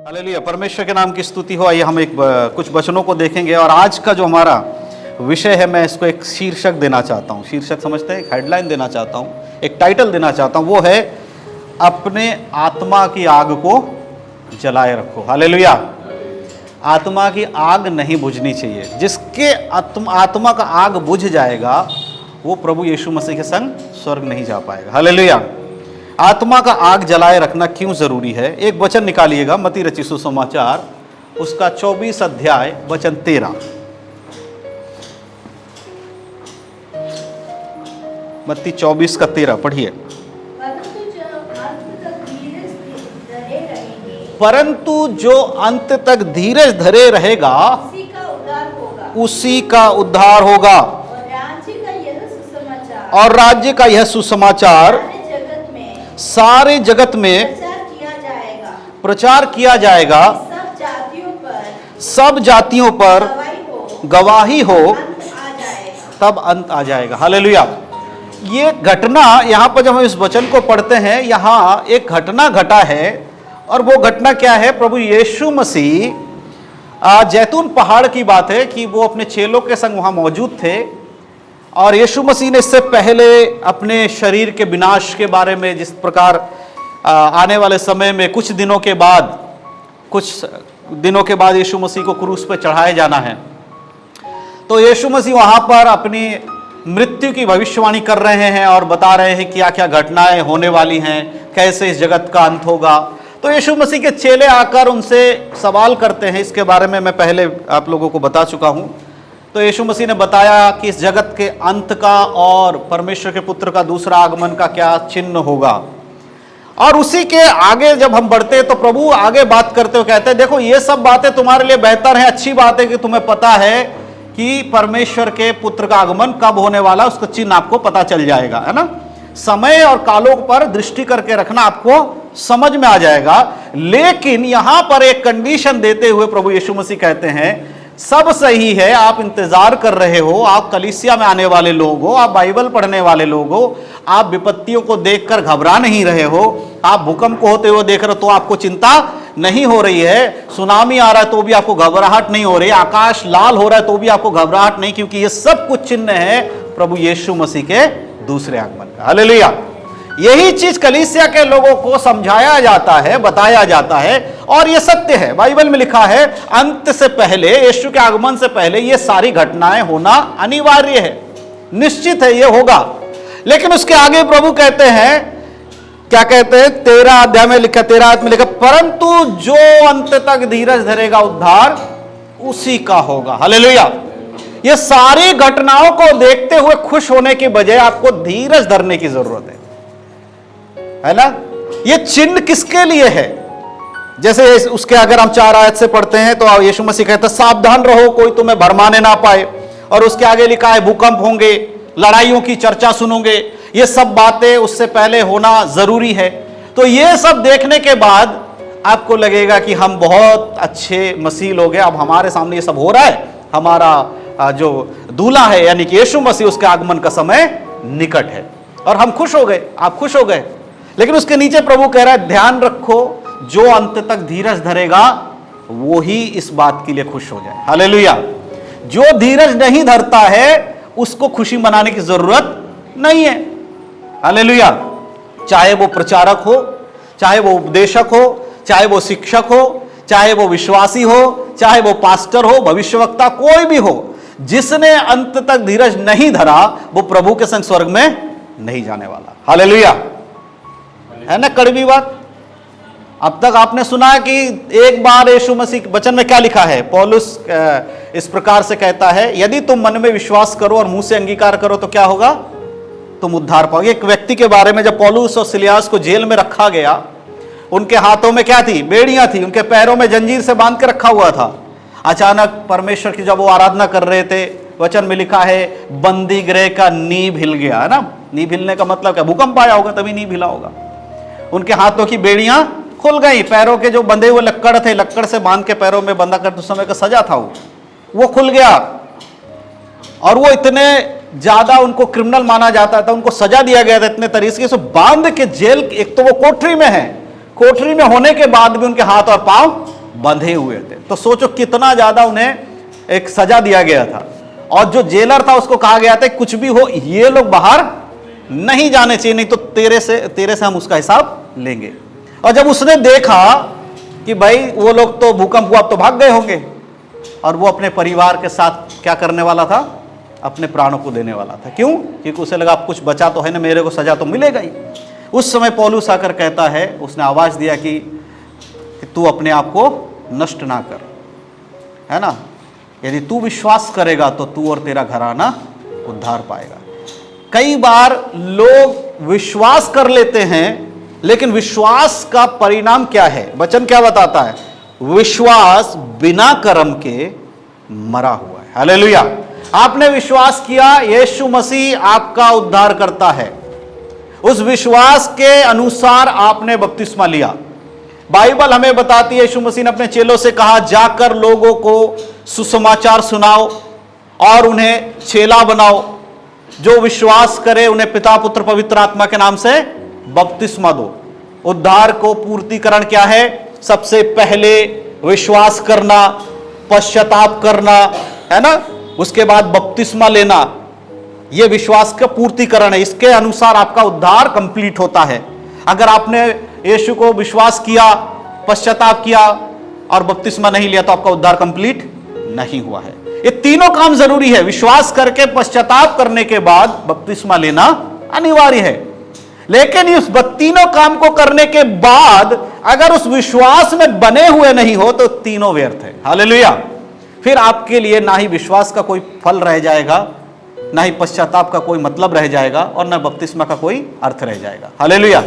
Hallelujah, परमेश्वर के नाम की स्तुति हो। आइए हम कुछ वचनों को देखेंगे और आज का जो हमारा विषय है, मैं इसको एक शीर्षक देना चाहता हूँ। शीर्षक समझते हैं, एक हेडलाइन देना चाहता हूँ, एक टाइटल देना चाहता हूँ। वो है अपने आत्मा की आग को जलाए रखो। हालेलुया, आत्मा की आग नहीं बुझनी चाहिए। जिसके आत्मा का आग बुझ जाएगा वो प्रभु यीशु मसीह के संग स्वर्ग नहीं जा पाएगा। हालेलुया, आत्मा का आग जलाए रखना क्यों जरूरी है? एक वचन निकालिएगा, मत्ती रचित सुसमाचार उसका 24 अध्याय वचन 13। मत्ती 24 का 13 पढ़िए। परंतु जो अंत तक धीरज धरे रहेगा उसी का उद्धार होगा। और राज्य का यह सुसमाचार सारे जगत में प्रचार किया जाएगा, सब जातियों पर गवाही हो, तब अंत आ जाएगा। हालेलुया, ये घटना यहाँ पर जब हम इस वचन को पढ़ते हैं, यहाँ एक घटना घटा है। और वो घटना क्या है? प्रभु यीशु मसीह जैतून पहाड़ की बात है कि वो अपने चेलों के संग वहाँ मौजूद थे। और यीशु मसीह ने इससे पहले अपने शरीर के विनाश के बारे में, जिस प्रकार आने वाले समय में कुछ दिनों के बाद यीशु मसीह को क्रूस पर चढ़ाए जाना है, तो यीशु मसीह वहाँ पर अपनी मृत्यु की भविष्यवाणी कर रहे हैं और बता रहे हैं क्या क्या घटनाएं होने वाली हैं, कैसे इस जगत का अंत होगा। तो यीशु मसीह के चेले आकर उनसे सवाल करते हैं। इसके बारे में मैं पहले आप लोगों को बता चुका हूँ। तो यीशु मसीह ने बताया कि इस जगत के अंत का और परमेश्वर के पुत्र का दूसरा आगमन का क्या चिन्ह होगा। और उसी के आगे जब हम बढ़ते हैं तो प्रभु आगे बात करते हुए कहते हैं, देखो ये सब बातें तुम्हारे लिए बेहतर है, अच्छी बात है कि तुम्हें पता है कि परमेश्वर के पुत्र का आगमन कब होने वाला, उसका चिन्ह आपको पता चल जाएगा, है ना। समय और कालों पर दृष्टि करके रखना आपको समझ में आ जाएगा। लेकिन यहां पर एक कंडीशन देते हुए प्रभु यीशु मसीह कहते हैं, सब सही है, आप इंतजार कर रहे हो, आप कलीसिया में आने वाले लोग हो, आप बाइबल पढ़ने वाले लोग हो, आप विपत्तियों को देखकर घबरा नहीं रहे हो, आप भूकंप को होते हुए देख रहे हो तो आपको चिंता नहीं हो रही है, सुनामी आ रहा है तो भी आपको घबराहट नहीं हो रही, आकाश लाल हो रहा है तो भी आपको घबराहट नहीं, क्योंकि ये सब कुछ चिन्ह है प्रभु यीशु मसीह के दूसरे आगमन का। हालेलुया, यही चीज कलीसिया के लोगों को समझाया जाता है, बताया जाता है। और ये सत्य है, बाइबल में लिखा है अंत से पहले, यीशु के आगमन से पहले ये सारी घटनाएं होना अनिवार्य है, निश्चित है, ये होगा। लेकिन उसके आगे प्रभु कहते हैं, क्या कहते हैं? 13 अध्याय में लिखा, 13 आयत में लिखा, परंतु जो अंत तक धीरज धरेगा उद्धार उसी का होगा। हालेलुया, ये सारी घटनाओं को देखते हुए खुश होने के बजाय आपको धीरज धरने की जरूरत है ना। ये चिन्ह किसके लिए है? जैसे उसके अगर हम 4 आयत से पढ़ते हैं तो यीशु मसीह कहता है, सावधान रहो कोई तुम्हें भरमाने ना पाए। और उसके आगे लिखा है, भूकंप होंगे, लड़ाइयों की चर्चा सुनोगे। ये सब बातें उससे पहले होना जरूरी है। तो ये सब देखने के बाद आपको लगेगा कि हम बहुत अच्छे मसीह लोग हैं, अब हमारे सामने ये सब हो रहा है, हमारा जो दूल्हा है यानी कि यीशु मसीह, उसके आगमन का समय निकट है और हम खुश हो गए, आप खुश हो गए। लेकिन उसके नीचे प्रभु कह रहा है, ध्यान रखो जो अंत तक धीरज धरेगा वो ही इस बात के लिए खुश हो जाए। हालेलुया, जो धीरज नहीं धरता है उसको खुशी मनाने की जरूरत नहीं है। हालेलुया, चाहे वो प्रचारक हो, चाहे वो उपदेशक हो, चाहे वो शिक्षक हो, चाहे वो विश्वासी हो, चाहे वो पास्टर हो, भविष्यवक्ता, कोई भी हो, जिसने अंत तक धीरज नहीं धरा वो प्रभु के संग स्वर्ग में नहीं जाने वाला। हालेलुया, है ना कड़वी बात। अब तक आपने सुना कि एक बार यीशु मसीह वचन में क्या लिखा है? पौलुस इस प्रकार से कहता है, यदि तुम मन में विश्वास करो और मुंह से अंगीकार करो तो क्या होगा? तुम उद्धार पाओगे। एक व्यक्ति के बारे में, जब पौलुस और सिलियास को जेल में रखा गया, उनके हाथों में क्या थी? बेड़ियां थी, उनके पैरों में जंजीर से बांध के रखा हुआ था। अचानक परमेश्वर की जब वो आराधना कर रहे थे, वचन में लिखा है बंदी गृह का नींव हिल गया, है ना। नींव हिलने का मतलब क्या? भूकंप आया होगा तभी नींव हिला होगा। उनके हाथों की बेड़ियां खुल गई, पैरों के जो बंधे हुए लक्कड़ थे, लक्कड़ से बांध के पैरों में बंधा कर उस समय का सजा था वो खुल गया। और वो इतने ज्यादा उनको क्रिमिनल माना जाता था, उनको सजा दिया गया था इतने तरीके से, बांध के जेल, एक तो वो कोठरी में है, कोठरी में होने के बाद भी उनके हाथ और पांव बंधे हुए थे। तो सोचो कितना ज्यादा उन्हें एक सजा दिया गया था, और जो जेलर था उसको कहा गया था कुछ भी हो ये लोग बाहर नहीं जाने चाहिए, नहीं तो तेरे से हम उसका हिसाब लेंगे। और जब उसने देखा कि भाई वो लोग तो भूकंप हुआ, अब तो भाग गए होंगे, और वो अपने परिवार के साथ क्या करने वाला था, अपने प्राणों को देने वाला था। क्यों? क्योंकि उसे लगा अब कुछ बचा तो है ना, मेरे को सजा तो मिलेगा ही। उस समय पौलुस आकर कहता है, उसने आवाज दिया कि तू अपने आप को नष्ट ना कर, है ना, यदि तू विश्वास करेगा तो तू और तेरा घराना उद्धार पाएगा। कई बार लोग विश्वास कर लेते हैं, लेकिन विश्वास का परिणाम क्या है? वचन क्या बताता है? विश्वास बिना कर्म के मरा हुआ है। हालेलुया। आपने विश्वास किया यीशु मसीह आपका उद्धार करता है, उस विश्वास के अनुसार आपने बपतिस्मा लिया। बाइबल हमें बताती है, यीशु मसीह ने अपने चेलों से कहा, जाकर लोगों को सुसमाचार सुनाओ और उन्हें चेला बनाओ, जो विश्वास करे उन्हें पिता पुत्र पवित्र आत्मा के नाम से बपतिस्मा दो। उद्धार को पूर्तिकरण क्या है? सबसे पहले विश्वास करना, पश्चाताप करना, है ना, उसके बाद बपतिस्मा लेना, यह विश्वास का पूर्तिकरण है। इसके अनुसार आपका उद्धार कंप्लीट होता है। अगर आपने यीशु को विश्वास किया, पश्चाताप किया और बपतिस्मा नहीं लिया तो आपका उद्धार कंप्लीट नहीं हुआ है। ये तीनों काम जरूरी है। विश्वास करके पश्चाताप करने के बाद बपतिस्मा लेना अनिवार्य है। लेकिन इस तीनों काम को करने के बाद अगर उस विश्वास में बने हुए नहीं हो तो तीनों व्यर्थ है। हालेलुया। फिर आपके लिए ना ही विश्वास का कोई फल रह जाएगा, ना ही पश्चाताप का कोई मतलब रह जाएगा, और ना बपतिस्मा का कोई अर्थ रह जाएगा। हालेलुया।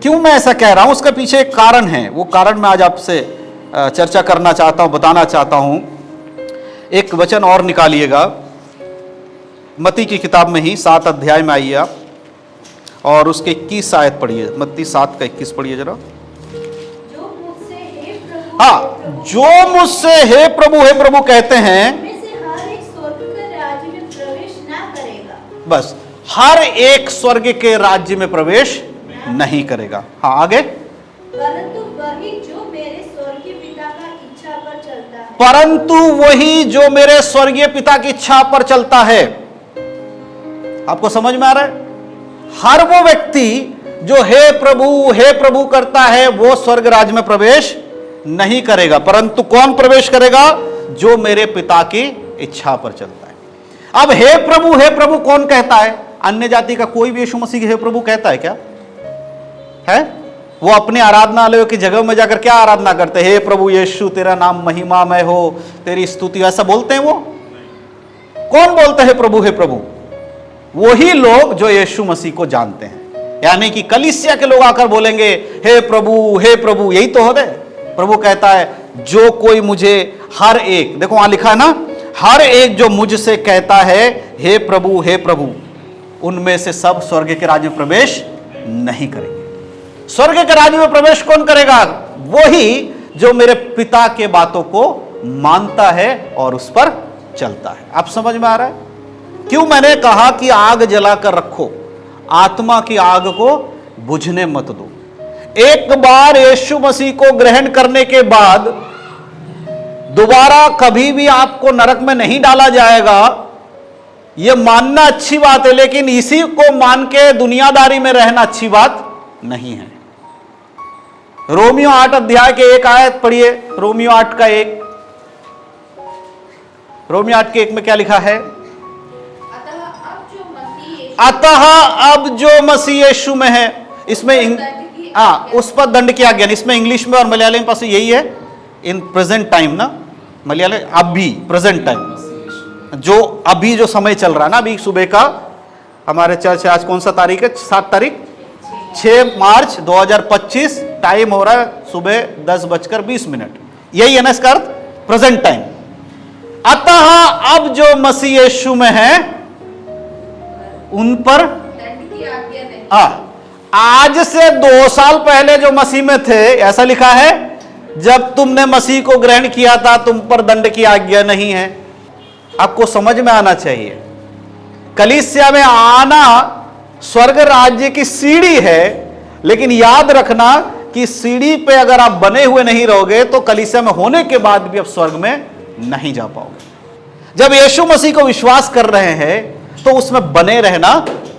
क्यों मैं ऐसा कह रहा हूं? उसके पीछे एक कारण है। वो कारण मैं आज आपसे चर्चा करना चाहता हूं, बताना चाहता हूं। एक वचन और निकालिएगा, मत्ती की किताब में ही 7 अध्याय में आइए आप, और उसके 21 आयत पढ़िए। मत्ती 7 का 21 पढ़िए जरा। हाँ, जो मुझसे हे प्रभु कहते हैं, बस हर एक स्वर्ग के राज्य में प्रवेश नहीं करेगा। हाँ, आगे। परंतु वही जो मेरे स्वर्गीय पिता का इच्छा पर चलता है। परंतु वही जो मेरे स्वर्गीय पिता की इच्छा पर चलता है। आपको समझ में आ रहा है? हर वो व्यक्ति जो हे प्रभु करता है वो स्वर्ग राज्य में प्रवेश नहीं करेगा, परंतु कौन प्रवेश करेगा? जो मेरे पिता की इच्छा पर चलता है। अब हे प्रभु कौन कहता है? अन्य जाति का कोई भी यीशु मसीह हे प्रभु कहता है क्या? है? वो अपने आराधनालयों की जगह में जाकर क्या आराधना करते हैं? हे प्रभु यीशु तेरा नाम महिमामय हो, तेरी स्तुति, ऐसा बोलते हैं वो? कौन बोलते हैं हे प्रभु? वही लोग जो यीशु मसीह को जानते हैं। यानी कि कलीसिया के लोग आकर बोलेंगे हे प्रभु, यही तो होता है। प्रभु कहता है जो कोई मुझे, हर एक, देखो वहां लिखा है ना, हर एक जो मुझसे कहता है हे प्रभु, उनमें से सब स्वर्ग के राज्य में प्रवेश नहीं करेंगे। स्वर्ग के राज्य में प्रवेश कौन करेगा? वही जो मेरे पिता के बातों को मानता है और उस पर चलता है। आप समझ में आ रहा है? क्यों मैंने कहा कि आग जलाकर रखो, आत्मा की आग को बुझने मत दो। एक बार यीशु मसीह को ग्रहण करने के बाद दोबारा कभी भी आपको नरक में नहीं डाला जाएगा, यह मानना अच्छी बात है, लेकिन इसी को मान के दुनियादारी में रहना अच्छी बात नहीं है। रोमियो 8 अध्याय के 1 आयत पढ़िए। रोमियो 8 का 1। रोमियो 8 के 1 में क्या लिखा है? अतः अब जो मसीह यीशु में है, इसमें उस पर दंड की आज्ञा। इसमें इंग्लिश में और मलयालम में पास यही है, इन प्रेजेंट टाइम ना, मलयालम अभी प्रेजेंट टाइम, जो अभी जो समय चल रहा है ना, अभी सुबह का हमारे चर्च, आज कौन सा तारीख है? 7 तारीख 6 मार्च 2025, टाइम हो रहा है सुबह 10:20। यही है ना इसका अर्थ, प्रेजेंट टाइम। अतः अब जो मसीह यीशु में है उन पर दंड की आज्ञा नहीं। आज से 2 साल पहले जो मसीह में थे, ऐसा लिखा है, जब तुमने मसीह को ग्रहण किया था तुम पर दंड की आज्ञा नहीं है। आपको समझ में आना चाहिए, कलीसिया में आना स्वर्ग राज्य की सीढ़ी है, लेकिन याद रखना कि सीढ़ी पे अगर आप बने हुए नहीं रहोगे तो कलीसिया में होने के बाद भी आप स्वर्ग में नहीं जा पाओगे। जब यीशु मसीह को विश्वास कर रहे हैं तो उसमें बने रहना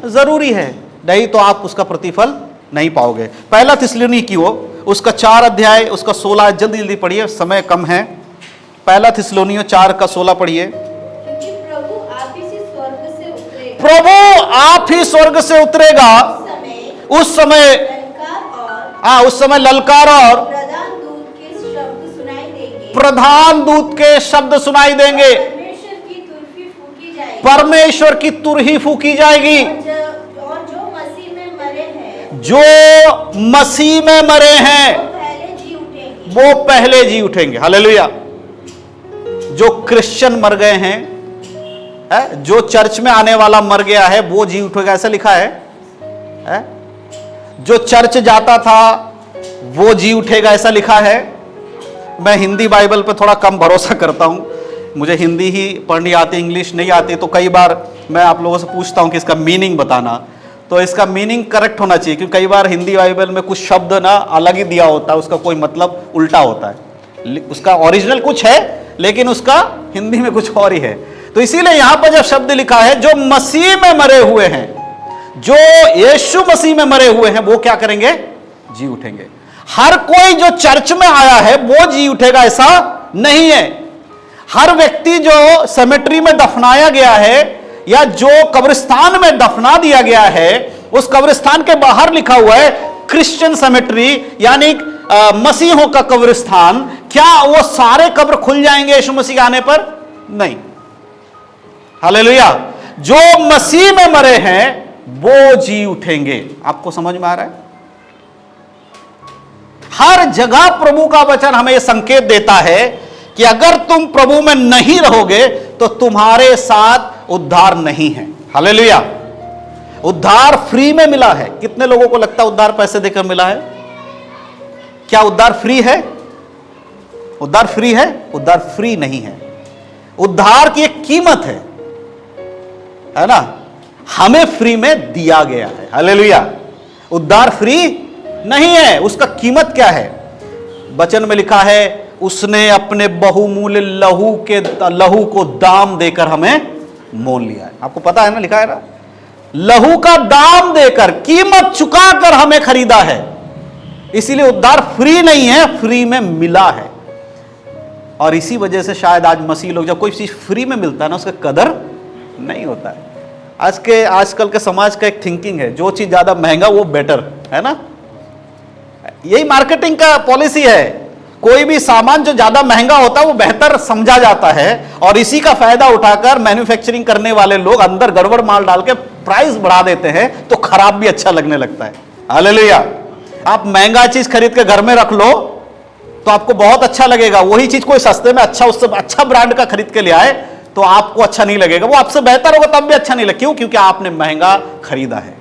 जरूरी है, नहीं तो आप उसका प्रतिफल नहीं पाओगे। पहला थिस्सलुनीकियों उसका 4 अध्याय उसका 16, जल्दी जल्दी पढ़िए, समय कम है। पहला थिस्सलुनीकियों 4 का 16 पढ़िए। क्योंकि प्रभु आप ही से स्वर्ग से उतरेगा, प्रभु आप ही स्वर्ग से उतरेगा, उस समय ललकार और उस समय ललकार और प्रधान दूत के शब्द सुनाई देंगे, प्रधान दूत के शब्द सुनाई देंगे, परमेश्वर की तुरही फूकी जाएगी, परमेश्वर की तुरही फूकी जाएगी, और जो मसीह में मरे हैं जो मसीह में मरे हैं वो पहले जी उठेंगे। वो पहले जी उठेंगे। हालेलुया। जो क्रिश्चियन मर गए हैं, जो चर्च में आने वाला मर गया है वो जी उठेगा, ऐसा लिखा है। जो चर्च जाता था वो जी उठेगा, ऐसा लिखा है। मैं हिंदी बाइबल पे थोड़ा कम भरोसा करता हूं, मुझे हिंदी ही पढ़नी आती, इंग्लिश नहीं आती, तो कई बार मैं आप लोगों से पूछता हूं कि इसका मीनिंग बताना, तो इसका मीनिंग करेक्ट होना चाहिए, क्योंकि कई बार हिंदी बाइबल में कुछ शब्द ना अलग ही दिया होता है, उसका कोई मतलब उल्टा होता है। उसका ओरिजिनल कुछ है लेकिन उसका हिंदी में कुछ और ही है। तो इसीलिए यहां पर जब शब्द लिखा है जो मसीह में मरे हुए हैं, जो यीशु मसीह में मरे हुए हैं, वो क्या करेंगे? जी उठेंगे। हर कोई जो चर्च में आया है वो जी उठेगा ऐसा नहीं है। हर व्यक्ति जो सेमेट्री में दफनाया गया है या जो कब्रिस्तान में दफना दिया गया है, उस कब्रिस्तान के बाहर लिखा हुआ है क्रिश्चियन सेमेट्री, यानी मसीहों का कब्रिस्तान, क्या वो सारे कब्र खुल जाएंगे यीशु मसीह के आने पर? नहीं। हालेलुया। जो मसीह में मरे हैं वो जी उठेंगे। आपको समझ में आ रहा है? हर जगह प्रभु का वचन हमें यह संकेत देता है कि अगर तुम प्रभु में नहीं रहोगे तो तुम्हारे साथ उद्धार नहीं है। हालेलुया। उद्धार फ्री में मिला है। कितने लोगों को लगता है उद्धार पैसे देकर मिला है? क्या उद्धार फ्री है? उद्धार फ्री है? उद्धार फ्री नहीं है। उद्धार की एक कीमत है ना? हमें फ्री में दिया गया है। हालेलुया। उद्धार फ्री नहीं है, उसका कीमत क्या है? वचन में लिखा है उसने अपने बहुमूल्य लहू को दाम देकर हमें मोल लिया है। आपको पता है ना, लिखा है ना, लहू का दाम देकर, कीमत चुकाकर हमें खरीदा है। इसीलिए उद्धार फ्री नहीं है, फ्री में मिला है। और इसी वजह से शायद आज मसीह लोग, जब कोई चीज फ्री में मिलता है ना, उसका कदर नहीं होता है। आजकल के समाज का एक थिंकिंग है, जो चीज ज्यादा महंगा वो बेटर है ना। यही मार्केटिंग का पॉलिसी है। कोई भी सामान जो ज्यादा महंगा होता है वो बेहतर समझा जाता है, और इसी का फायदा उठाकर मैन्युफैक्चरिंग करने वाले लोग अंदर गड़बड़ माल डाल के प्राइस बढ़ा देते हैं, तो खराब भी अच्छा लगने लगता है। हालेलुया। आप महंगा चीज खरीद के घर में रख लो तो आपको बहुत अच्छा लगेगा। वही चीज कोई सस्ते में अच्छा, उससे अच्छा ब्रांड का खरीद के ले आए तो आपको अच्छा नहीं लगेगा। वो आपसे बेहतर होगा तब भी अच्छा नहीं लगेगा। क्यों? क्योंकि आपने महंगा खरीदा है।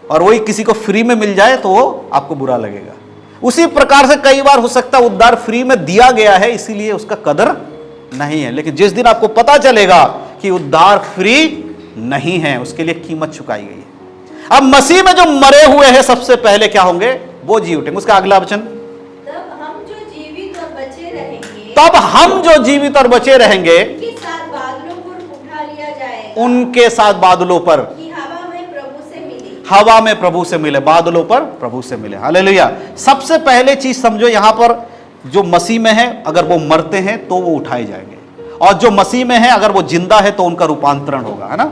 और वही किसी को फ्री में मिल जाए तो वो आपको बुरा लगेगा। उसी प्रकार से कई बार हो सकता है उद्धार फ्री में दिया गया है, इसीलिए उसका कदर नहीं है। लेकिन जिस दिन आपको पता चलेगा कि उद्धार फ्री नहीं है, उसके लिए कीमत चुकाई गई है। अब मसीह में जो मरे हुए हैं सबसे पहले क्या होंगे? वो जी उठेंगे। उसका अगला वचन, तब हम जो जीवित और बचे रहेंगे, तब हम जो जीवित और बचे रहेंगे उनके साथ बादलों पर उठा लिया जाएगा, उनके साथ बादलों पर, कि हवा में प्रभु से मिले। हवा में प्रभु से मिले, बादलों पर प्रभु से मिले। हालेलुया। सबसे पहले चीज समझो, यहां पर जो मसीह में है अगर वो मरते हैं तो वो उठाए जाएंगे, और जो मसीह में है अगर वो जिंदा है तो उनका रूपांतरण होगा, है ना,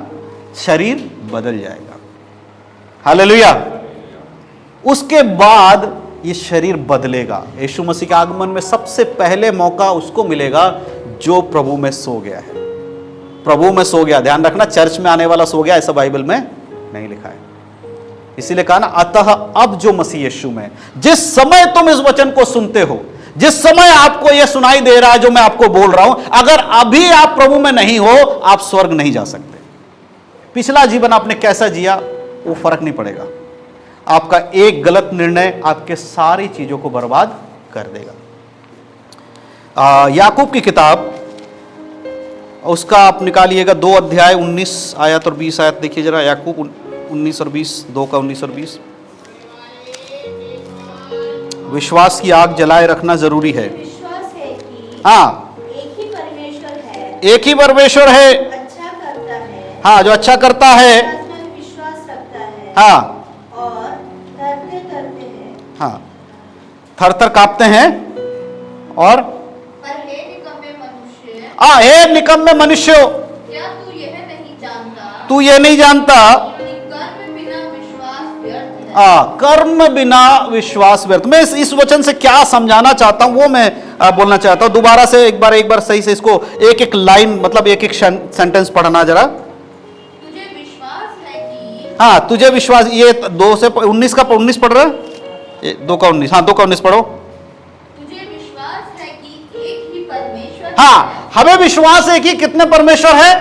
शरीर बदल जाएगा। हालेलुया। उसके बाद ये शरीर बदलेगा। यीशु मसीह के आगमन में सबसे पहले मौका उसको मिलेगा जो प्रभु में सो गया है। प्रभु में सो गया, ध्यान रखना, चर्च में आने वाला सो गया ऐसा बाइबल में नहीं लिखा है। इसीलिए कहा ना, अतः अब जो मसीह यीशु में, जिस समय तुम इस वचन को सुनते हो, जिस समय आपको यह सुनाई दे रहा है जो मैं आपको बोल रहा हूं, अगर अभी आप प्रभु में नहीं हो, आप स्वर्ग नहीं जा सकते। पिछला जीवन आपने कैसा जिया वो फर्क नहीं पड़ेगा। आपका एक गलत निर्णय आपके सारी चीजों को बर्बाद कर देगा। याकूब की किताब, उसका आप निकालिएगा 2 अध्याय 19 आयत और 20 आयत देखिए जरा। याकूब 19 और 20, 2 का 19 और 20। विश्वास की आग जलाए रखना जरूरी है। विश्वास है कि हाँ, एक ही परमेश्वर है, एक ही परमेश्वर है। अच्छा करता है, हाँ, जो अच्छा करता है। आत्मा में विश्वास रखता है हाँ और डरते डरते हैं। हाँ, थर थर कांपते हैं। और पर हे निकम्मे मनुष्य, हे निकम्मे मनुष्यों, क्या तू यह नहीं जानता तू ये नहीं जानता कि कर्म बिना विश्वास व्यर्थ है। कर्म बिना विश्वास व्यर्थ। मैं इस वचन से क्या समझाना चाहता हूं वो मैं बोलना चाहता हूं। दोबारा से एक बार सही से इसको एक एक लाइन मतलब एक एक सेंटेंस पढ़ना जरा। तुझे विश्वास है कि हाँ, तुझे विश्वास, ये 2 से 19 का 19 पढ़ रहे हैं? 2 का 19, हाँ 2 का 19 पढ़ो। तुझे विश्वास है कि एक ही परमेश्वर हाँ, है, हमें विश्वास है कि कितने परमेश्वर है?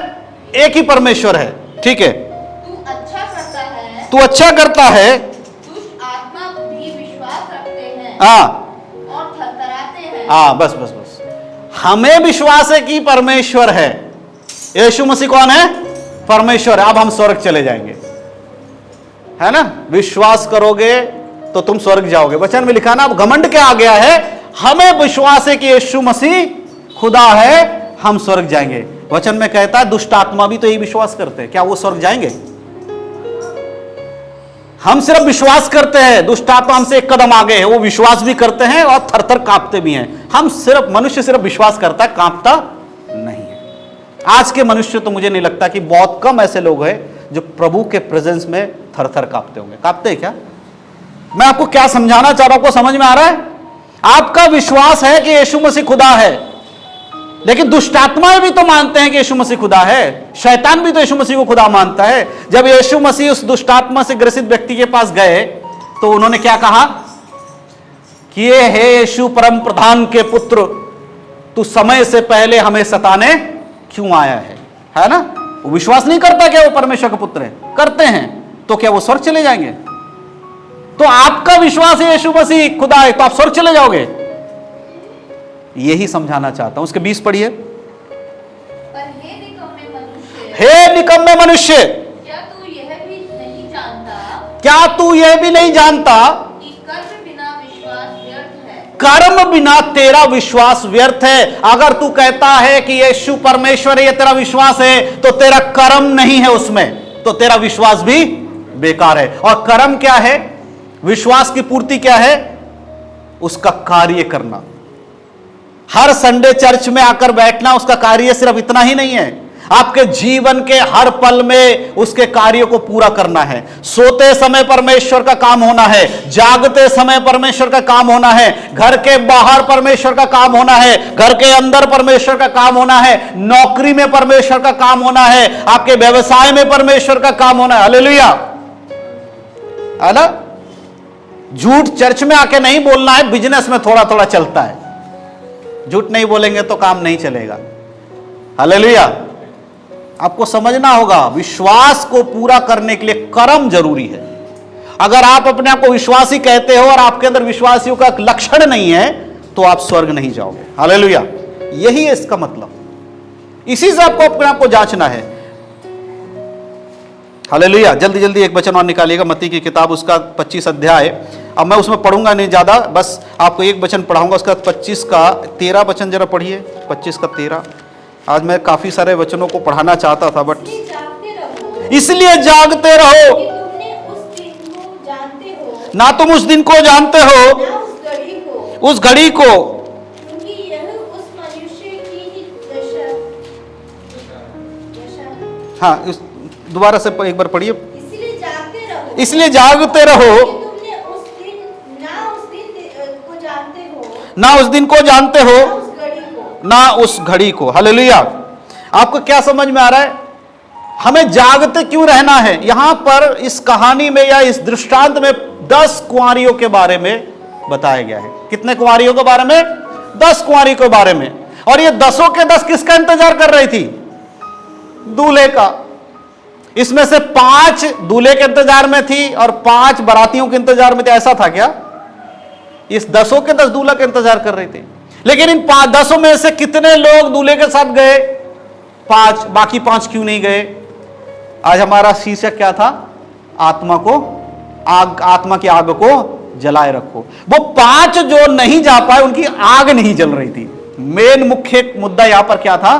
एक ही परमेश्वर है। ठीक है, तू अच्छा करता है, तू अच्छा करता है। दुष्ट आत्मा भी विश्वास रखते हैं हाँ और थरथराते हैं। हाँ, बस बस बस, हमें विश्वास है कि परमेश्वर है। यीशु मसीह कौन है? परमेश्वर है। अब हम स्वर्ग चले जाएंगे, है ना? विश्वास करोगे तो तुम स्वर्ग जाओगे। वचन में लिखा ना, अब घमंड क्या आ गया है? हमें विश्वास है कि यीशु मसीह खुदा है, हम स्वर्ग जाएंगे। वचन में कहता है दुष्ट आत्मा भी तो यही विश्वास करते हैं, क्या वो स्वर्ग जाएंगे? हम सिर्फ विश्वास करते हैं, दुष्ट आत्मा हमसे एक कदम आगे है, वो विश्वास भी करते हैं और थरथर कांपते भी हैं। हम सिर्फ, मनुष्य सिर्फ विश्वास करता है, कांपता नहीं है। आज के मनुष्य तो मुझे नहीं लगता कि, बहुत कम ऐसे लोग हैं जो प्रभु के प्रेजेंस में थरथर कांपते होंगे। कांपते हैं क्या? मैं आपको क्या समझाना चाह रहा हूं, आपको समझ में आ रहा है? आपका विश्वास है कि यीशु मसीह खुदा है, लेकिन दुष्टात्माएं भी तो मानते हैं कि यीशु मसीह खुदा है। शैतान भी तो यीशु मसीह को खुदा मानता है। जब यीशु मसीह उस दुष्टात्मा से ग्रसित व्यक्ति के पास गए तो उन्होंने क्या कहा कि ये हे यीशु परम प्रधान के पुत्र, तू समय से पहले हमें सताने क्यों आया है ना? वो विश्वास नहीं करता क्या वो परमेश्वर का पुत्र है? करते हैं तो क्या वो स्वर्ग चले जाएंगे? तो आपका विश्वास है यीशु मसीह खुदा है तो आप स्वर्ग चले जाओगे। यही समझाना चाहता हूं। उसके 20 पढ़िए। पर हे निकम्मे मनुष्य, हे निकम्मे मनुष्य, क्या तू यह भी नहीं जानता क्या तू यह भी नहीं जानता कि कर्म बिना विश्वास व्यर्थ है। कर्म बिना तेरा विश्वास व्यर्थ है। अगर तू कहता है कि यीशु परमेश्वर है, ये तेरा विश्वास है, तो तेरा कर्म नहीं है उसमें, तो तेरा विश्वास भी बेकार है। और कर्म क्या है? विश्वास की पूर्ति क्या है? उसका कार्य करना। हर संडे चर्च में आकर बैठना उसका कार्य सिर्फ इतना ही नहीं है, आपके जीवन के हर पल में उसके कार्य को पूरा करना है। सोते समय परमेश्वर का काम होना है, जागते समय परमेश्वर का काम होना है, घर के बाहर परमेश्वर का काम होना है, घर के अंदर परमेश्वर का काम होना है, नौकरी में परमेश्वर का काम होना है, आपके व्यवसाय में परमेश्वर का काम होना है। हालेलुया, है ना? झूठ चर्च में आके नहीं बोलना है, बिजनेस में थोड़ा थोड़ा चलता है। झूठ नहीं बोलेंगे तो काम नहीं चलेगा। हालेलुया, आपको समझना होगा विश्वास को पूरा करने के लिए कर्म जरूरी है। अगर आप अपने आप को विश्वासी कहते हो और आपके अंदर विश्वासियों का लक्षण नहीं है तो आप स्वर्ग नहीं जाओगे। हालेलुया, यही है इसका मतलब। इसी से आपको अपने आप को जांचना है। हालेलुया, जल्दी जल्दी एक वचन और निकालिएगा, मत्ती की किताब उसका 25 अध्याय। अब मैं उसमें पढ़ूंगा नहीं ज्यादा, बस आपको एक वचन पढ़ाऊंगा, उसका 25 का 13 वचन जरा पढ़िए। 25 का 13। आज मैं काफी सारे वचनों को पढ़ाना चाहता था, बट इसलिए जागते रहो कि तुमने उस दिन को जानते हो, ना तुम उस दिन को जानते हो, ना उस घड़ी को, क्योंकि यह उस मनुष्य की ही दशा। हाँ दोबारा से एक बार पढ़िए। इसलिए जागते रहो, इसलिए जागते रहो कि तुमने उस दिन को जानते हो, ना उस दिन को जानते हो, ना उस घड़ी को। ना उस घड़ी को। हालेलुया, आपको क्या समझ में आ रहा है? हमें जागते क्यों रहना है? यहां पर इस कहानी में या इस दृष्टांत में 10 कुंवारियों के बारे में बताया गया है। कितने कुंवारियों के बारे में? 10 कुंवारी के बारे में। और ये 10 के 10 किसका इंतजार कर रही थी? दूल्हे का। इसमें से 5 दूल्हे के इंतजार में थी और 5 बारातियों के इंतजार में थी। ऐसा था क्या? इस 10 के 10 दूल्हा के इंतजार कर रहे थे। लेकिन इन 10 में से कितने लोग दूल्हे के साथ गए? 5। बाकी 5 क्यों नहीं गए? आज हमारा शीर्षक क्या था? आत्मा की आग को जलाए रखो। वो 5 जो नहीं जा पाए उनकी आग नहीं जल रही थी। मेन मुख्य मुद्दा यहां पर क्या था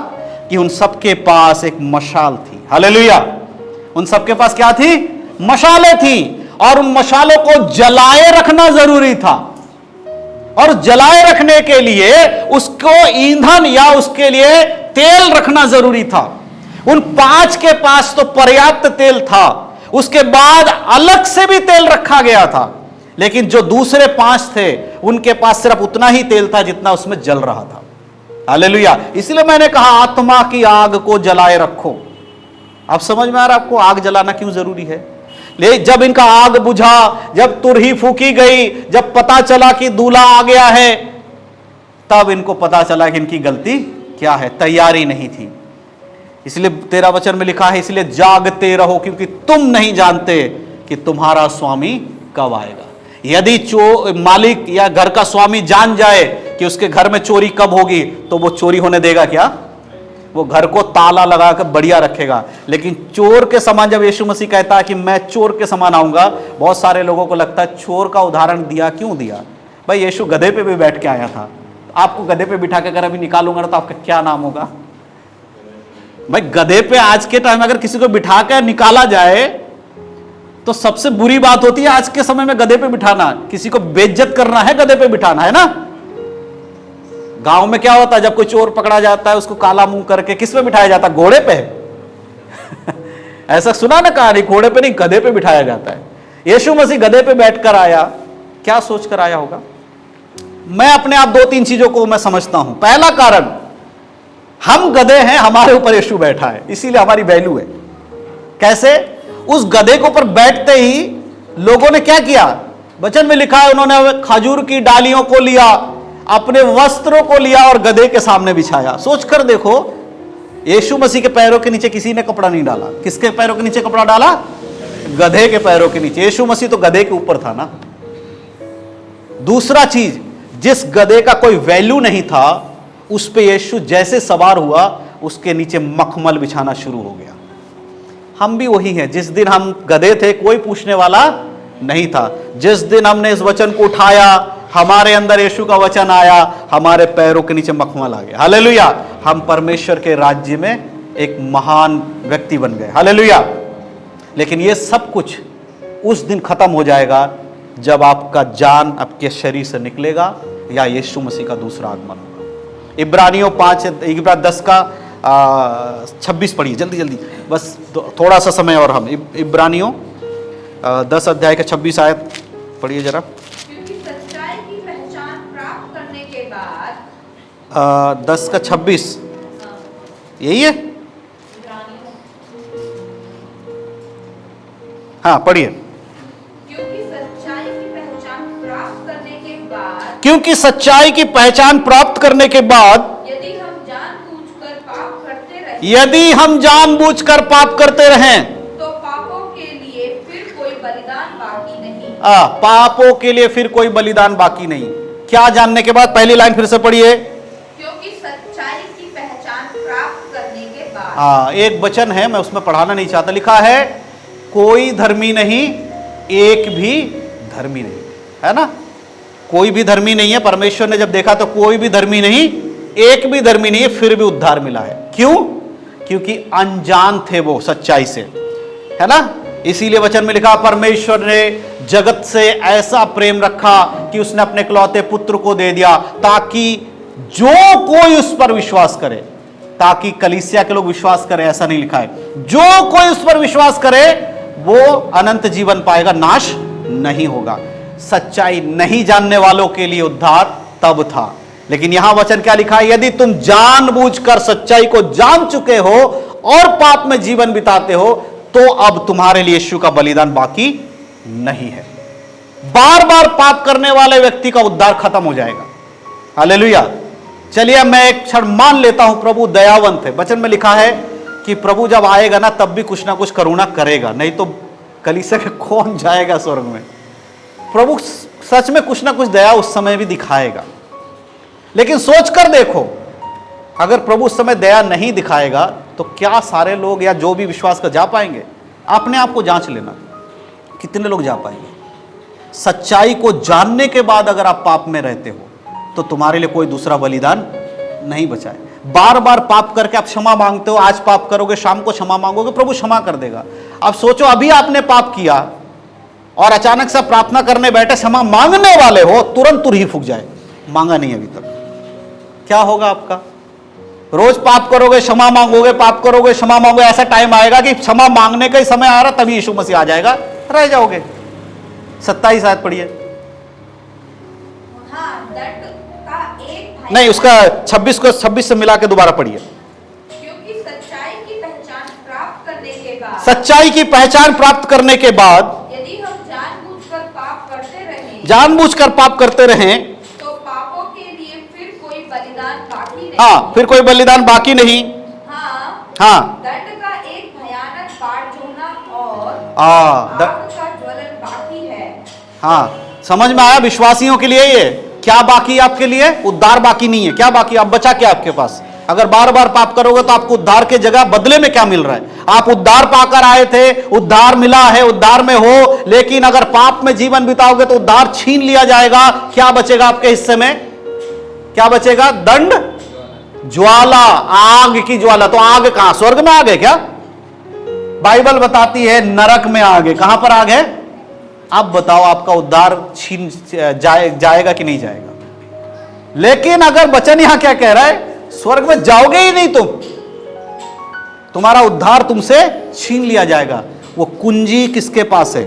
कि उन सबके पास एक मशाल थी। हालेलुया। उन सबके पास क्या थी? मशालें थी, और उन मशालों को जलाए रखना जरूरी था। और जलाए रखने के लिए उसको ईंधन या उसके लिए तेल रखना जरूरी था। उन 5 के पास तो पर्याप्त तेल था, उसके बाद अलग से भी तेल रखा गया था, लेकिन जो दूसरे 5 थे उनके पास सिर्फ उतना ही तेल था जितना उसमें जल रहा था। हालेलुया। इसलिए मैंने कहा आत्मा की आग को जलाए रखो। अब समझ में आ रहा है आपको आग जलाना क्यों जरूरी है? ले जब इनका आग बुझा, जब तुरही फूकी गई, जब पता चला कि दूल्हा आ गया है, तब इनको पता चला कि इनकी गलती क्या है, तैयारी नहीं थी। इसलिए 13 वचन में लिखा है, इसलिए जागते रहो क्योंकि तुम नहीं जानते कि तुम्हारा स्वामी कब आएगा। यदि मालिक या घर का स्वामी जान जाए कि उसके घर में चोरी कब होगी, तो वो चोरी होने देगा क्या? वो घर को ताला लगाकर बढ़िया रखेगा। लेकिन चोर के समान जब यीशु मसीह कहता है कि मैं चोर के समान आऊंगा, बहुत सारे लोगों को लगता है चोर का उदाहरण दिया क्यों दिया? भाई यीशु गधे पे भी बैठ के आया था। आपको गधे पे बिठा के अगर अभी निकालूंगा तो आपका क्या नाम होगा? भाई गधे पे आज के टाइम अगर किसी को बिठा कर निकाला जाए तो सबसे बुरी बात होती है आज के समय में गधे पे बिठाना। किसी को बेइज्जत करना है, गधे पे बिठाना है ना। गांव में क्या होता है, जब कोई चोर पकड़ा जाता है उसको काला मुंह करके किस पे बिठाया जाता है? घोड़े पे। ऐसा सुना ना कहानी, घोड़े पे नहीं गधे पे बिठाया जाता है। यीशु मसीह गधे पे बैठकर आया, क्या सोचकर आया होगा? मैं अपने आप 2-3 चीजों को मैं समझता हूं। पहला कारण, हम गधे हैं, हमारे ऊपर यीशु बैठा है, इसीलिए हमारी वैल्यू है। कैसे? उस गधे के ऊपर बैठते ही लोगों ने क्या किया? वचन में लिखा है उन्होंने खजूर की डालियों को लिया, अपने वस्त्रों को लिया और गधे के सामने बिछाया। सोचकर देखो, यीशु मसीह के पैरों के नीचे किसी ने कपड़ा नहीं डाला। किसके पैरों के नीचे कपड़ा डाला? गधे के पैरों के नीचे। यीशु मसीह तो गधे के ऊपर था ना। दूसरा चीज, जिस गधे का कोई वैल्यू नहीं था, उस पे यीशु जैसे सवार हुआ उसके नीचे मखमल बिछाना शुरू हो गया। हम भी वही हैं। जिस दिन हम गधे थे कोई पूछने वाला नहीं था। जिस दिन हमने इस वचन को उठाया, हमारे अंदर यीशु का वचन आया, हमारे पैरों के नीचे मखमल आ गया। हालेलुया। हम परमेश्वर के राज्य में एक महान व्यक्ति बन गए। हालेलुया। लेकिन ये सब कुछ उस दिन खत्म हो जाएगा जब आपका जान आपके शरीर से निकलेगा या यीशु मसीह का दूसरा आगमन होगा। इब्रानियों 10 का 26 पढ़िए जल्दी जल्दी, बस थोड़ा सा समय और हम इब्रानियों 10 अध्याय का 26 आयत पढ़िए जरा। क्योंकि सच्चाई की पहचान प्राप्त करने के बाद 10 का 26 यही है। हाँ पढ़िए। क्योंकि सच्चाई की पहचान प्राप्त करने के बाद, क्योंकि सच्चाई की पहचान प्राप्त करने के बाद यदि हम जानबूझकर पाप करते रहें, यदि हम जानबूझकर पाप करते रहें, तो पापों के लिए फिर कोई बलिदान बाकी नहीं। पापों के लिए फिर कोई बलिदान बाकी नहीं। क्या जानने के बाद? पहली लाइन फिर से पढ़िए। क्योंकि सच्चाई की पहचान प्राप्त करने के बाद। एक वचन है, मैं उसमें पढ़ाना नहीं चाहता, लिखा है कोई धर्मी नहीं, एक भी धर्मी नहीं, है ना। कोई भी धर्मी नहीं है। परमेश्वर ने जब देखा तो कोई भी धर्मी नहीं, एक भी धर्मी नहीं है, फिर भी उद्धार मिला है। क्यों? क्योंकि अनजान थे वो सच्चाई से, है ना। इसीलिए वचन में लिखा परमेश्वर ने जगत से ऐसा प्रेम रखा कि उसने अपने इकलौते पुत्र को दे दिया ताकि जो कोई उस पर विश्वास करे, ताकि कलीसिया के लोग विश्वास करें, ऐसा नहीं लिखा है, जो कोई उस पर विश्वास करे वो अनंत जीवन पाएगा, नाश नहीं होगा। सच्चाई नहीं जानने वालों के लिए उद्धार तब था। लेकिन यहां वचन क्या लिखा है? यदि तुम जानबूझकर सच्चाई को जान चुके हो और पाप में जीवन बिताते हो तो अब तुम्हारे लिए यीशु का बलिदान बाकी नहीं है। बार बार पाप करने वाले व्यक्ति का उद्धार खत्म हो जाएगा। हालेलुया। चलिए मैं एक क्षण मान लेता हूं प्रभु दयावंत है। वचन में लिखा है कि प्रभु जब आएगा ना तब भी कुछ ना कुछ करुणा करेगा, नहीं तो कलीसिया के कौन जाएगा स्वर्ग में। प्रभु सच में कुछ ना कुछ दया उस समय भी दिखाएगा। लेकिन सोचकर देखो, अगर प्रभु उस समय दया नहीं दिखाएगा तो क्या सारे लोग या जो भी विश्वास कर जा पाएंगे? अपने आप को जांच लेना, कितने लोग जा पाएंगे? सच्चाई को जानने के बाद अगर आप पाप में रहते हो तो तुम्हारे लिए कोई दूसरा बलिदान नहीं बचा है। बार बार पाप करके आप क्षमा मांगते हो, आज पाप करोगे, शाम को क्षमा मांगोगे, प्रभु क्षमा कर देगा। अब सोचो अभी आपने पाप किया और अचानक से प्रार्थना करने बैठे, क्षमा मांगने वाले हो, तुरंत तुरही फूक जाए, मांगा नहीं अभी तक, क्या होगा आपका? रोज पाप करोगे, क्षमा मांगोगे, पाप करोगे, क्षमा मांगोगे, ऐसा टाइम आएगा कि क्षमा मांगने का ही समय आ रहा, तभी यीशु मसीह आ जाएगा, रह जाओगे। 27 आयत पढ़िए। हाँ, दंड का एक नहीं, उसका 26 से मिला के दोबारा पढ़िए। क्योंकि सच्चाई की पहचान प्राप्त करने के बाद, सच्चाई की पहचान प्राप्त करने के बाद यदि हम जानबूझकर पाप करते रहें, जानबूझकर पाप करते रहें, तो पापों के लिए फिर कोई बलिदान बाकी नहीं। हाँ, फिर कोई बलिदान बाकी नहीं। हाँ, दंड का एक भयानक बाढ़ जोना और आग का ज्वलन बाकी है। हाँ, समझ में आया? विश्वासियों के लिए ये क्या बाकी है? आपके लिए उद्धार बाकी नहीं है। क्या बाकी? आप बचा क्या आपके पास? अगर बार बार पाप करोगे तो आपको उद्धार के जगह बदले में क्या मिल रहा है? आप उद्धार पाकर आए थे, उद्धार मिला है, उद्धार में हो, लेकिन अगर पाप में जीवन बिताओगे तो उद्धार छीन लिया जाएगा। क्या बचेगा आपके हिस्से में? क्या बचेगा? दंड, ज्वाला, आग की ज्वाला। तो आग कहां? स्वर्ग में आग है क्या? बाइबल बताती है नरक में आग है। कहां पर आग है? अब बताओ, आपका उद्धार छीन जाएगा कि नहीं जाएगा? लेकिन अगर वचन यहां क्या कह रहा है? स्वर्ग में जाओगे ही नहीं तुम, तुम्हारा उद्धार तुमसे छीन लिया जाएगा। वो कुंजी किसके पास है?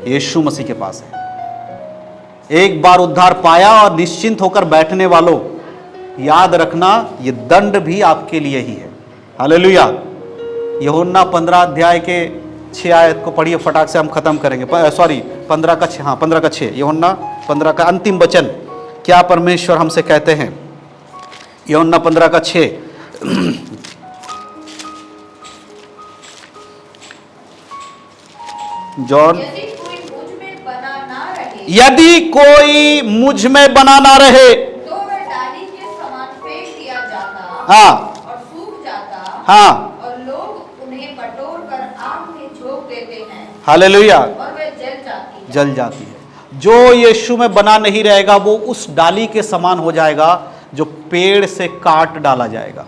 यीशु मसीह के पास है। एक बार उद्धार पाया और निश्चिंत होकर बैठने वालों, याद रखना ये दंड भी आपके लिए ही है। हालेलुया। यूहन्ना 15 अध्याय के 6 आयत को पढ़िए, फटाक से हम खत्म करेंगे। सॉरी, 15 का 6, हाँ 15 का 6, यूहन्ना 15 का अंतिम वचन क्या परमेश्वर हमसे कहते हैं? यूहन्ना 15 का 6। जॉन, यदि कोई मुझ में बना ना रहे, यदि कोई मुझ में बना ना रहे, तो वह डाली के समान फेंक दिया जाता, हाँ और सूख जाता, हाँ, और लोग उन्हें बटोर कर आग में झोंक देते हैं, हालेलुया, और वह जल जाती है। जल जाती है। जो यीशु में बना नहीं रहेगा वो उस डाली के समान हो जाएगा जो पेड़ से काट डाला जाएगा।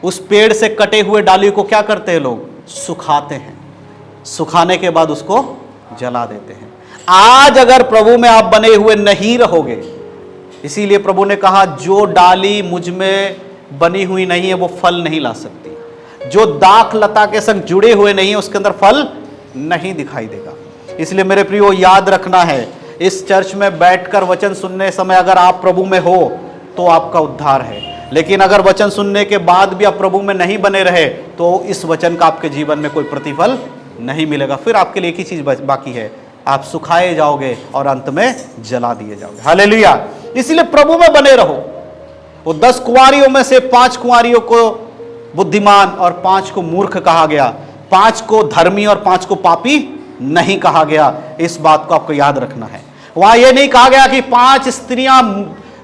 उस पेड़ से कटे हुए डाली को क्या करते हैं लोग? सुखाते हैं। सुखाने के बाद उसको जला देते हैं। आज अगर प्रभु में आप बने हुए नहीं रहोगे, इसीलिए प्रभु ने कहा जो डाली मुझ में बनी हुई नहीं है वो फल नहीं ला सकती। जो दाख लता के संग जुड़े हुए नहीं है उसके अंदर फल नहीं दिखाई देगा। इसलिए मेरे प्रियो, याद रखना है, इस चर्च में बैठकर वचन सुनने समय अगर आप प्रभु में हो तो आपका उद्धार है। लेकिन अगर वचन सुनने के बाद भी आप प्रभु में नहीं बने रहे तो इस वचन का आपके जीवन में कोई प्रतिफल नहीं मिलेगा। फिर आपके लिए एक ही चीज बाकी है, आप सुखाए जाओगे और अंत में जला दिए जाओगे। हालेलुया। इसलिए प्रभु में बने रहो। वो 10 कुंवारियों में से 5 कुंवारियों को बुद्धिमान और 5 को मूर्ख कहा गया, 5 को धर्मी और 5 को पापी नहीं कहा गया। इस बात को आपको याद रखना है। वहां यह नहीं कहा गया कि 5 स्त्रियां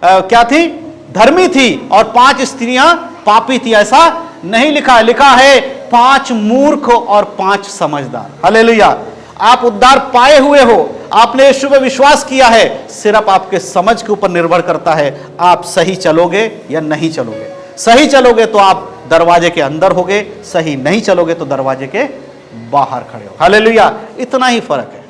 क्या थी? धर्मी थी और 5 स्त्रियां पापी थी, ऐसा नहीं लिखा है। लिखा है 5 मूर्ख और 5 समझदार। हालेलुया। आप उद्धार पाए हुए हो, आपने यीशु में विश्वास किया है, सिर्फ आपके समझ के ऊपर निर्भर करता है आप सही चलोगे या नहीं चलोगे। सही चलोगे तो आप दरवाजे के अंदर होगे, सही नहीं चलोगे तो दरवाजे के बाहर खड़े हो। हालेलुया। इतना ही फर्क है।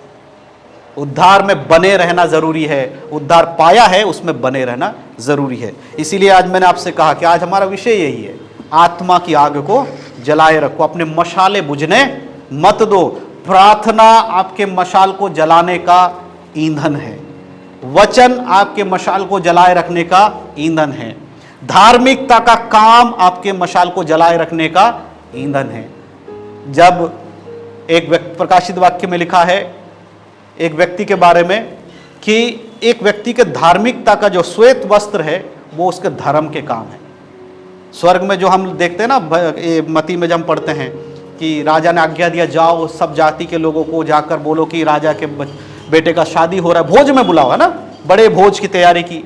उद्धार में बने रहना जरूरी है, उद्धार पाया है उसमें बने रहना जरूरी है। इसीलिए आज मैंने आपसे कहा कि आज हमारा विषय यही है, आत्मा की आग को जलाए रखो, अपने मशाले बुझने मत दो। प्रार्थना आपके मशाल को जलाने का ईंधन है। वचन आपके मशाल को जलाए रखने का ईंधन है। धार्मिकता का काम आपके मशाल को जलाए रखने का ईंधन है। जब एक प्रकाशित वाक्य में लिखा है एक व्यक्ति के बारे में कि एक व्यक्ति के धार्मिकता का जो श्वेत वस्त्र है वो उसके धर्म के काम है। स्वर्ग में जो हम देखते हैं ना, मती में जब हम पढ़ते हैं कि राजा ने आज्ञा दिया, जाओ सब जाति के लोगों को जाकर बोलो कि राजा के बेटे का शादी हो रहा है, भोज में बुलाओ, है ना, बड़े भोज की तैयारी की।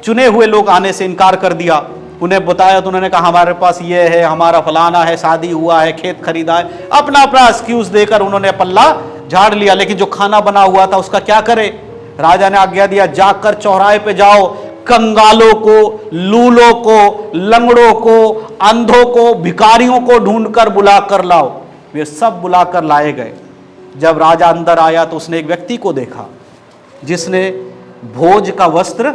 चुने हुए लोग आने से इनकार कर दिया। उन्हें बताया तो उन्होंने कहा हमारे पास ये है, हमारा फलाना है, शादी हुआ है, खेत खरीदा है, अपना अपना एक्सक्यूज देकर उन्होंने पल्ला झाड़ लिया, लेकिन जो खाना बना हुआ था उसका क्या करे? राजा ने आज्ञा दिया, जाकर चौराहे पे जाओ, कंगालों को, लूलों को, लंगड़ों को, अंधों को, भिखारियों को ढूंढकर बुलाकर लाओ। वे सब बुलाकर लाए गए। जब राजा अंदर आया तो उसने एक व्यक्ति को देखा जिसने भोज का वस्त्र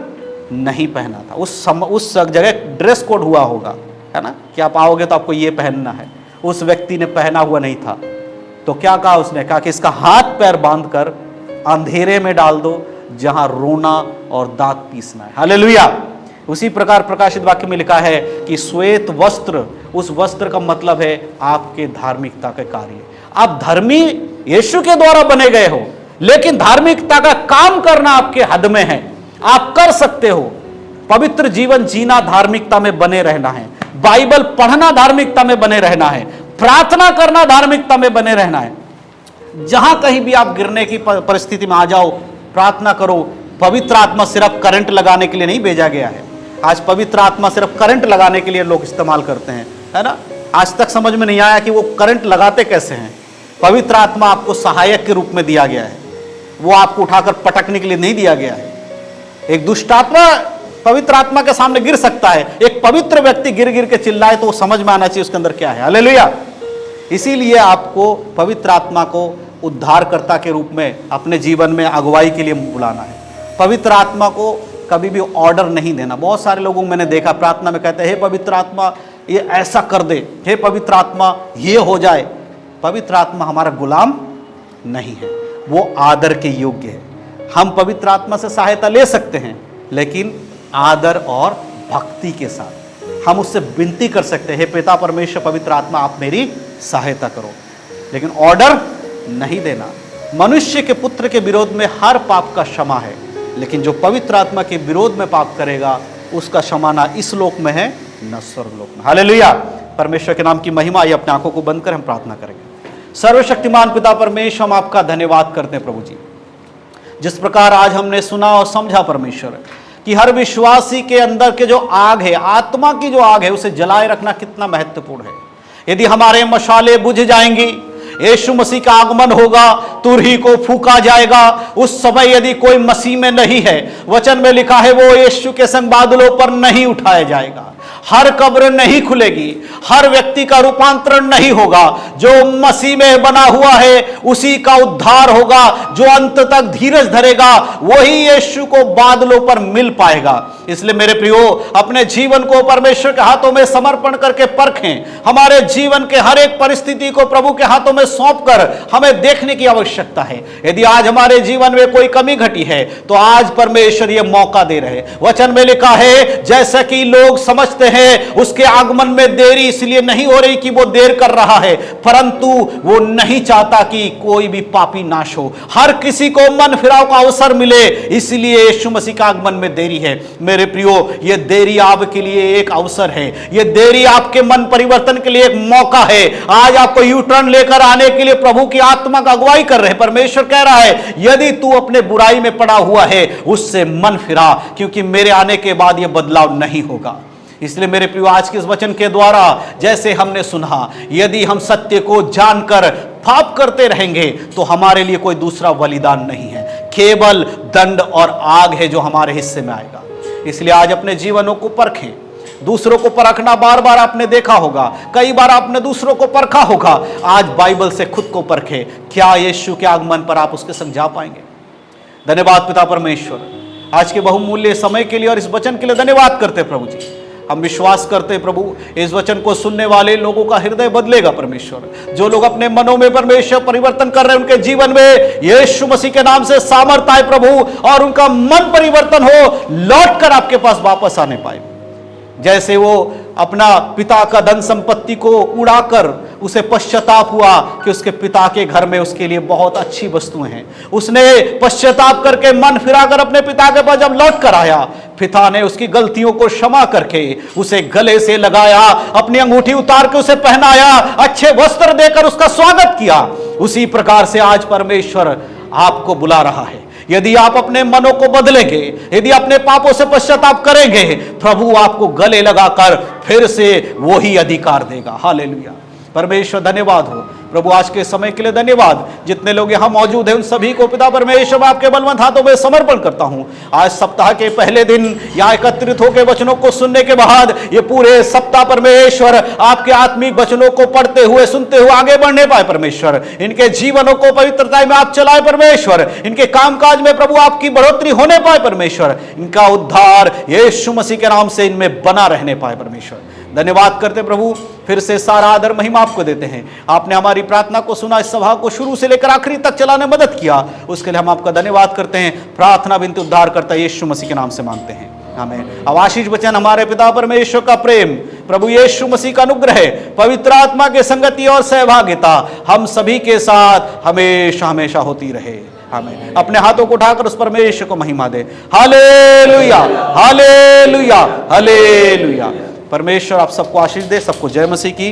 नहीं पहना था। उस जगह ड्रेस कोड हुआ होगा, है ना, कि आप आओगे तो आपको ये पहनना है। उस व्यक्ति ने पहना हुआ नहीं था। तो क्या कहा उसने? कहा कि इसका हाथ पैर बांधकर अंधेरे में डाल दो जहां रोना और दांत पीसना है। हालेलुया। उसी प्रकार प्रकाशित वाक्य में लिखा है कि श्वेत वस्त्र, उस वस्त्र का मतलब है आपके धार्मिकता के कार्य। आप धर्मी यीशु के द्वारा बने गए हो, लेकिन धार्मिकता का काम करना आपके हद में है। आप कर सकते हो। पवित्र जीवन जीना धार्मिकता में बने रहना है। बाइबल पढ़ना धार्मिकता में बने रहना है। प्रार्थना करना धार्मिकता में बने रहना है। जहां कहीं भी आप गिरने की परिस्थिति में आ जाओ, प्रार्थना करो। पवित्र आत्मा सिर्फ करंट लगाने के लिए नहीं भेजा गया है। आज पवित्र आत्मा सिर्फ करंट लगाने के लिए लोग इस्तेमाल करते हैं, है ना। आज तक समझ में नहीं आया कि वो करंट लगाते कैसे हैं। पवित्र आत्मा आपको सहायक के रूप में दिया गया है, वो आपको उठाकर पटकने के लिए नहीं दिया गया है। एक दुष्ट आत्मा पवित्र आत्मा के सामने गिर सकता है, एक पवित्र व्यक्ति गिर गिर के चिल्लाए तो समझ में आना चाहिए उसके अंदर क्या है। हालेलुया। इसीलिए आपको पवित्र आत्मा को उद्धारकर्ता के रूप में अपने जीवन में अगुवाई के लिए बुलाना है। पवित्र आत्मा को कभी भी ऑर्डर नहीं देना। बहुत सारे लोगों को मैंने देखा प्रार्थना में कहते हैं, हे पवित्र आत्मा ये ऐसा कर दे, हे पवित्र आत्मा ये हो जाए। पवित्र आत्मा हमारा गुलाम नहीं है, वो आदर के योग्य है। हम पवित्र आत्मा से सहायता ले सकते हैं, लेकिन आदर और भक्ति के साथ हम उससे विनती कर सकते हैं, हे पिता परमेश्वर पवित्र आत्मा आप मेरी सहायता करो, लेकिन ऑर्डर नहीं देना। मनुष्य के पुत्र के विरोध में हर पाप का क्षमा है, लेकिन जो पवित्र आत्मा के विरोध में पाप करेगा उसका क्षमा ना इस लोक में है न स्वर्ग लोक में। हालेलुया। परमेश्वर के नाम की महिमा। ये अपने आंखों को बंद कर हम प्रार्थना करेंगे। सर्वशक्तिमान पिता परमेश्वर, हम आपका धन्यवाद करते हैं प्रभु जी, जिस प्रकार आज हमने सुना और समझा परमेश्वर कि हर विश्वासी के अंदर के जो आग है, आत्मा की जो आग है, उसे जलाए रखना कितना महत्वपूर्ण है। यदि हमारे मशाले बुझ जाएंगी, यीशु मसीह का आगमन होगा, तुरही को फूका जाएगा। उस समय यदि कोई मसीह में नहीं है, वचन में लिखा है वो यीशु के संग बादलों पर नहीं उठाया जाएगा। हर कब्र नहीं खुलेगी, हर व्यक्ति का रूपांतरण नहीं होगा। जो मसीह में बना हुआ है उसी का उद्धार होगा। जो अंत तक धीरज धरेगा वही यीशु को बादलों पर मिल पाएगा। इसलिए मेरे प्रियो, अपने जीवन को परमेश्वर के हाथों में समर्पण करके परखें। हमारे जीवन के हर एक परिस्थिति को प्रभु के हाथों में सौंपकर हमें देखने की आवश्यकता है। यदि आज हमारे जीवन में कोई कमी घटी है तो आज परमेश्वर ये मौका दे रहे। वचन में लिखा है, जैसा कि लोग समझते हैं उसके आगमन में देरी इसलिए नहीं हो रही कि वो देर कर रहा है, परंतु वो नहीं चाहता कि कोई भी पापी नाश हो, हर किसी को मन फिराव का अवसर मिले, इसलिए यीशु मसीह का आगमन में देरी है। मेरे प्रियो, ये देरी आपके लिए एक अवसर है। ये देरी आपके मन परिवर्तन के लिए एक मौका है। आज आपको यू टर्न लेकर आने के लिए प्रभु की आत्मा का अगुवाई कर रहे हैं। परमेश्वर कह रहा है, यदि तू अपने बुराई में पड़ा हुआ है उससे मन फिरा, क्योंकि मेरे आने के बाद यह बदलाव नहीं होगा। इसलिए मेरे प्रियो, आज के इस वचन के द्वारा जैसे हमने सुना, यदि हम सत्य को जानकर पाप करते रहेंगे तो हमारे लिए कोई दूसरा बलिदान नहीं है, केवल दंड और आग है जो हमारे हिस्से में आएगा। इसलिए आज अपने जीवनों को परखें। दूसरों को परखना बार बार आपने देखा होगा, कई बार आपने दूसरों को परखा होगा। आज बाइबल से खुद को परखें, क्या यीशु के आगमन पर आप उसके संग जा पाएंगे। धन्यवाद पिता परमेश्वर, आज के बहुमूल्य समय के लिए और इस वचन के लिए धन्यवाद करते प्रभु जी। हम विश्वास करते प्रभु, इस वचन को सुनने वाले लोगों का हृदय बदलेगा परमेश्वर। जो लोग अपने मनों में परमेश्वर परिवर्तन कर रहे हैं, उनके जीवन में यीशु मसीह के नाम से सामर्थ आए प्रभु, और उनका मन परिवर्तन हो, लौटकर आपके पास वापस आने पाए। जैसे वो अपना पिता का धन संपत्ति को उड़ाकर उसे पश्चाताप हुआ कि उसके पिता के घर में उसके लिए बहुत अच्छी वस्तुएं हैं, उसने पश्चाताप करके मन फिराकर अपने पिता के पास जब लौट कर आया, पिता ने उसकी गलतियों को क्षमा करके उसे गले से लगाया, अपनी अंगूठी उतार के उसे पहनाया, अच्छे वस्त्र देकर उसका स्वागत किया। उसी प्रकार से आज परमेश्वर आपको बुला रहा है। यदि आप अपने मनों को बदलेंगे, यदि अपने पापों से पश्चाताप करेंगे, प्रभु आपको गले लगाकर फिर से वही अधिकार देगा। हालेलुया। परमेश्वर धन्यवाद हो प्रभु, आज के समय के लिए धन्यवाद। जितने लोग यहाँ मौजूद हैं उन सभी को पिता परमेश्वर मैं आपके बलवंत हाथों में समर्पण करता हूँ। आज सप्ताह के पहले दिन यहाँ एकत्रित होकर वचनों को सुनने के बाद ये पूरे सप्ताह परमेश्वर आपके आत्मिक वचनों को पढ़ते हुए सुनते हुए आगे बढ़ने पाए परमेश्वर। इनके जीवनों को पवित्रता में आप चलाए परमेश्वर, इनके कामकाज में प्रभु आपकी बढ़ोतरी होने पाए परमेश्वर, इनका उद्धार यीशु मसीह के नाम से इनमें बना रहने पाए परमेश्वर। धन्यवाद करते प्रभु, फिर से सारा आदर महिमा आपको देते हैं। आपने हमारी प्रार्थना को सुना, इस सभा को शुरू से लेकर आखिरी तक चलाने में मदद किया, उसके लिए हम आपका धन्यवाद करते हैं। प्रार्थना विनती उद्धार करता यीशु मसीह के नाम से मांगते हैं, आमीन। अब आशीष वचन हमारे पिता परमेश्वर का प्रेम, प्रभु यीशु मसीह का अनुग्रह, पवित्र आत्मा की संगति और सहभागिता हम सभी के साथ हमेशा हमेशा होती रहे, आमीन। अपने हाथों को उठाकर उस परमेश्वर को महिमा दे। Hallelujah, hallelujah, hallelujah. परमेश्वर आप सबको आशीष दे। सबको जय मसीह की।